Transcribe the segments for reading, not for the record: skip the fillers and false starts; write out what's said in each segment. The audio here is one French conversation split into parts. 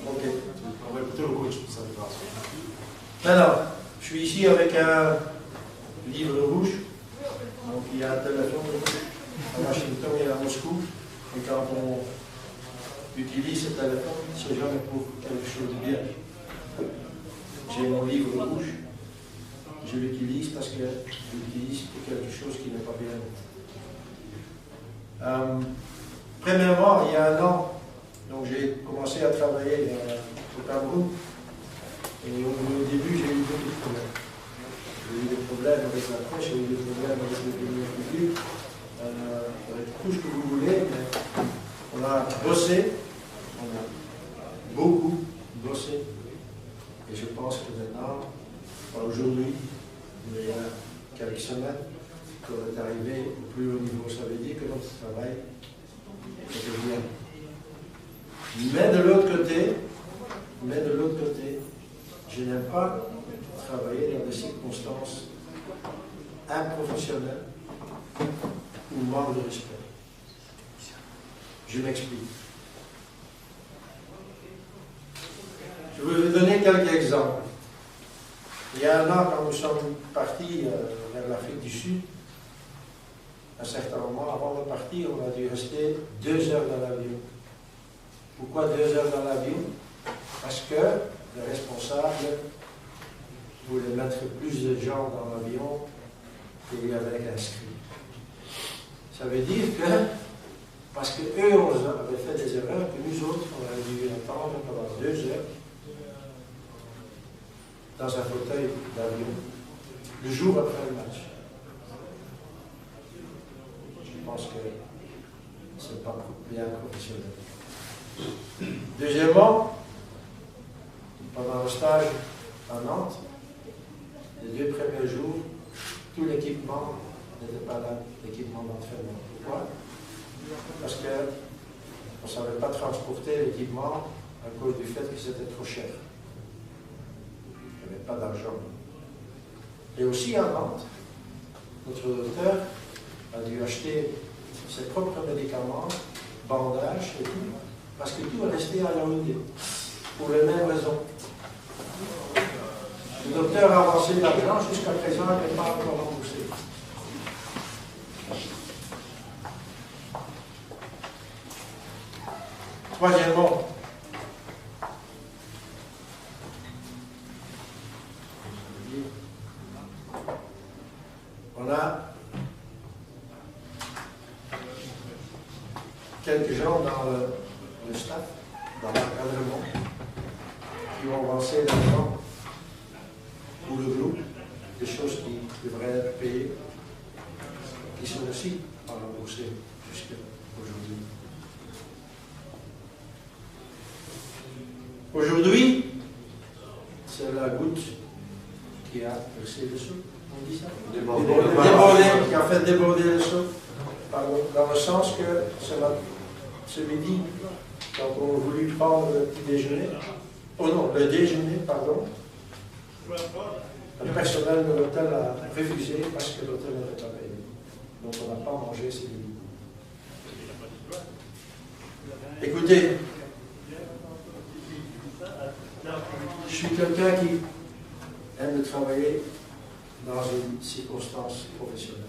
Ok, on va écouter le coach pour ça. Maintenant, je suis ici avec un livre rouge. Donc il y a un téléphone à Washington et à Moscou. Et quand on utilise ce téléphone, c'est jamais pour quelque chose de bien. J'ai mon livre rouge. Je l'utilise parce que je l'utilise pour quelque chose qui n'est pas bien. Premièrement, il y a un an, donc j'ai commencé à travailler au Cameroun. Et au début, j'ai eu beaucoup de problèmes. J'ai eu des problèmes avec la presse, j'ai eu des problèmes avec l'opinion publique, avec tout ce que vous voulez, mais on a bossé, on a beaucoup bossé. Et je pense que maintenant, pas aujourd'hui, mais il y a quelques semaines, qu'on est arrivé au plus haut niveau. Ça veut dire que notre travail était bien. Mais de l'autre côté, je n'aime pas travailler dans des circonstances improfessionnelles ou manque de respect. Je m'explique. Je vais vous donner quelques exemples. Il y a un an, quand nous sommes partis vers l'Afrique du Sud, à un certain moment, avant de partir, on a dû rester 2 heures dans l'avion. Pourquoi 2 heures dans l'avion? Parce que le responsable voulait mettre plus de gens dans l'avion qu'il y avait inscrit. Ça veut dire que, parce qu'eux avaient fait des erreurs, que nous autres, on avait dû attendre pendant 2 heures dans un fauteuil d'avion, le jour après le match. Je pense que ce n'est pas bien professionnel. Deuxièmement, pendant le stage à Nantes, les 2 premiers jours, tout l'équipement n'était pas là, l'équipement d'entraînement. Pourquoi? Parce qu'on ne savait pas transporter l'équipement à cause du fait que c'était trop cher. Il n'y avait pas d'argent. Et aussi à Nantes, notre docteur a dû acheter ses propres médicaments, bandages et tout, parce que tout est resté à Yaoundé, pour les mêmes raisons. Le docteur a avancé l'argent, jusqu'à présent, il n'est pas encore remboursé. Troisièmement, on a quelques gens dans le staff, dans l'encadrement, qui ont avancé l'argent pour le groupe, des choses qui devraient être payées, qui sont aussi pas remboursées jusqu'à aujourd'hui. Aujourd'hui, c'est la goutte qui a versé le seau, on dit ça? Débordé, qui a fait déborder le seau. Dans le sens que ce midi, quand on a voulu prendre le petit déjeuner, le déjeuner, pardon, le personnel de l'hôtel a refusé parce que l'hôtel n'était pas payé. Donc on n'a pas mangé ce midi. Écoutez, je suis quelqu'un qui aime travailler dans une circonstance professionnelle.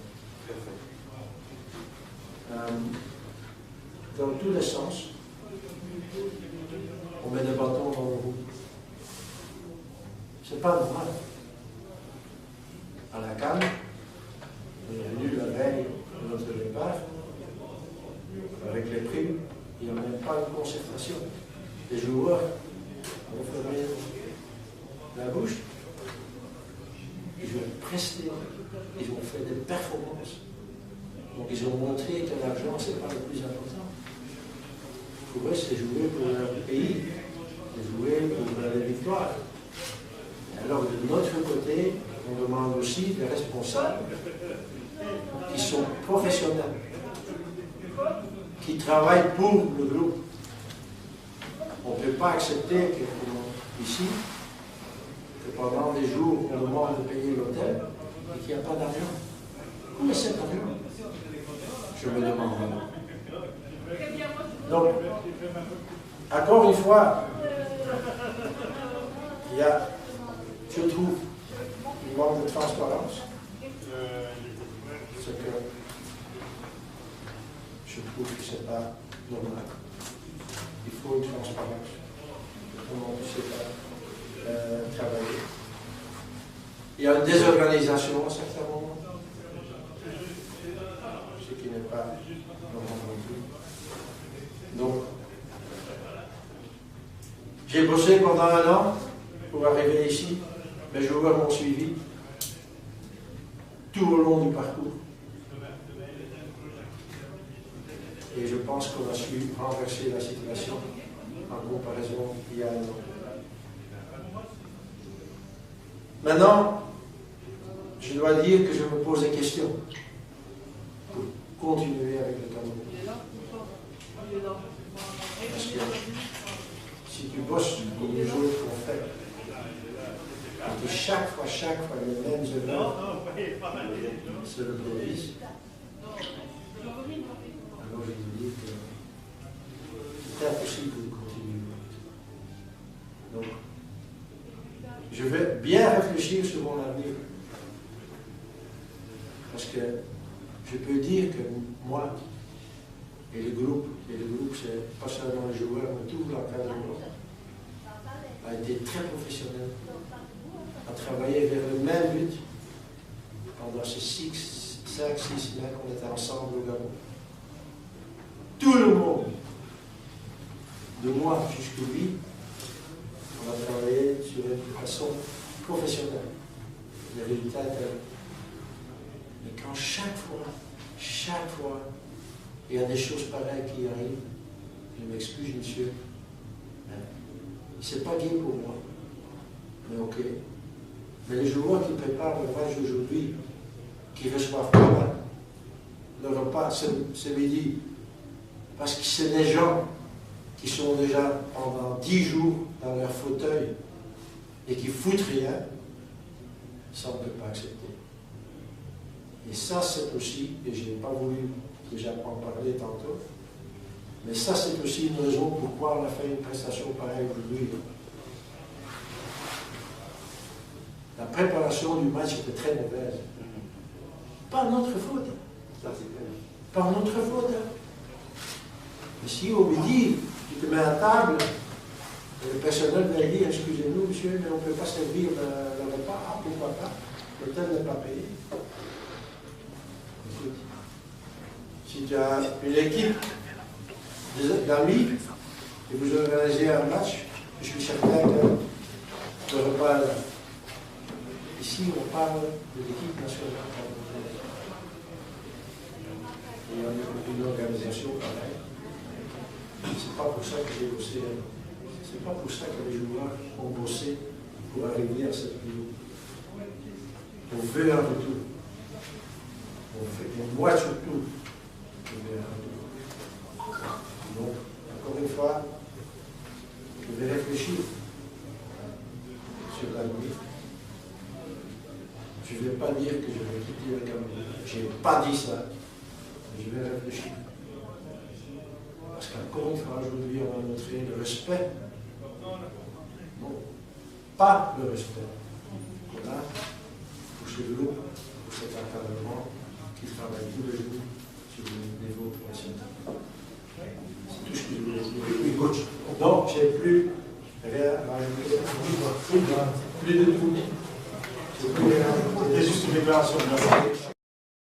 Dans tous les sens, on met des bâtons dans le roues. C'est pas normal. À la Cannes, on est venu la veille de notre départ, avec les primes, il n'y a même pas de concertation. Les joueurs ont fermé la bouche, ils ont presté, ils ont fait des performances. Donc ils ont montré que l'argent, ce n'est pas le plus important. Pour eux, c'est jouer pour leur pays, c'est jouer pour les victoires. Et alors de notre côté, on demande aussi des responsables qui sont professionnels, qui travaillent pour le groupe. On ne peut pas accepter que, ici, que pendant des jours, on demande de payer l'hôtel et qu'il n'y a pas d'argent. Où est cet argent? Je me demande. Donc, encore une fois, il y a, je trouve, une manque de transparence. C'est que je trouve que ce n'est pas normal. Il faut une transparence. Comment on ne sait pas travailler. Il y a une désorganisation à certains moments, ce qui n'est pas normal non plus. Donc, j'ai bossé pendant 1 an pour arriver ici. Mes joueurs m'ont suivi tout au long du parcours. Et je pense qu'on a su renverser la situation en comparaison d'il y a 1 an. Maintenant, je dois dire que je me pose des questions pour continuer avec le Cameroun. Parce que si tu bosses comme les autres qu'on fait, et que chaque fois, les mêmes erreurs se reproduisent, alors je vous dis que c'est impossible de continuer. Donc, je vais bien réfléchir sur mon avenir. Parce que je peux dire que moi et le groupe c'est pas seulement les joueurs, mais tout l'encadrement a été très professionnel, a travaillé vers le même but pendant ces 5-6 semaines qu'on était ensemble au Gabon. Tout le monde, de moi jusqu'à lui, on a travaillé sur une façon professionnelle. Les résultats étaient. Mais quand chaque fois, il y a des choses pareilles qui arrivent, je m'excuse, monsieur, c'est pas gai pour moi. Mais ok. Mais les joueurs qui préparent le match d'aujourd'hui, qui reçoivent pas le repas ce midi, parce que c'est des gens qui sont déjà pendant 10 jours dans leur fauteuil et qui foutent rien, ça on ne peut pas accepter. Et ça c'est aussi, et je n'ai pas voulu déjà en parler tantôt, mais ça c'est aussi une raison pourquoi on a fait une prestation pareille aujourd'hui. La préparation du match était très mauvaise. Pas notre faute. Pas notre faute. Mais si au midi, tu te mets à table, et le personnel vient dire, excusez-nous monsieur, mais on ne peut pas servir le repas. Ah, pourquoi pas? L'hôtel n'est pas payé. Écoute, si tu as une équipe d'amis et vous organisez un match, je suis certain que le repas, ici on parle de l'équipe nationale. Et on a une organisation pareille. C'est pas pour ça que j'ai bossé. C'est pas pour ça que les joueurs ont bossé pour arriver à cette niveau. On veut un retour. Moi surtout, je veux un retour. Donc, encore une fois, je vais réfléchir sur l'avenir. Je ne vais pas dire que je vais quitter le Cameroun. Je n'ai pas dit ça. Mais je vais réfléchir. Parce qu'encore une fois, aujourd'hui, on a montré le respect. Non, pas le respect qu'on a pour ce groupe, pour cet encadrement qui travaille tous les jours sur le niveau professionnel. C'est tout ce que je voulais dire. Donc, je n'ai plus rien à ajouter. Plus de tout. C'est juste une déclaration.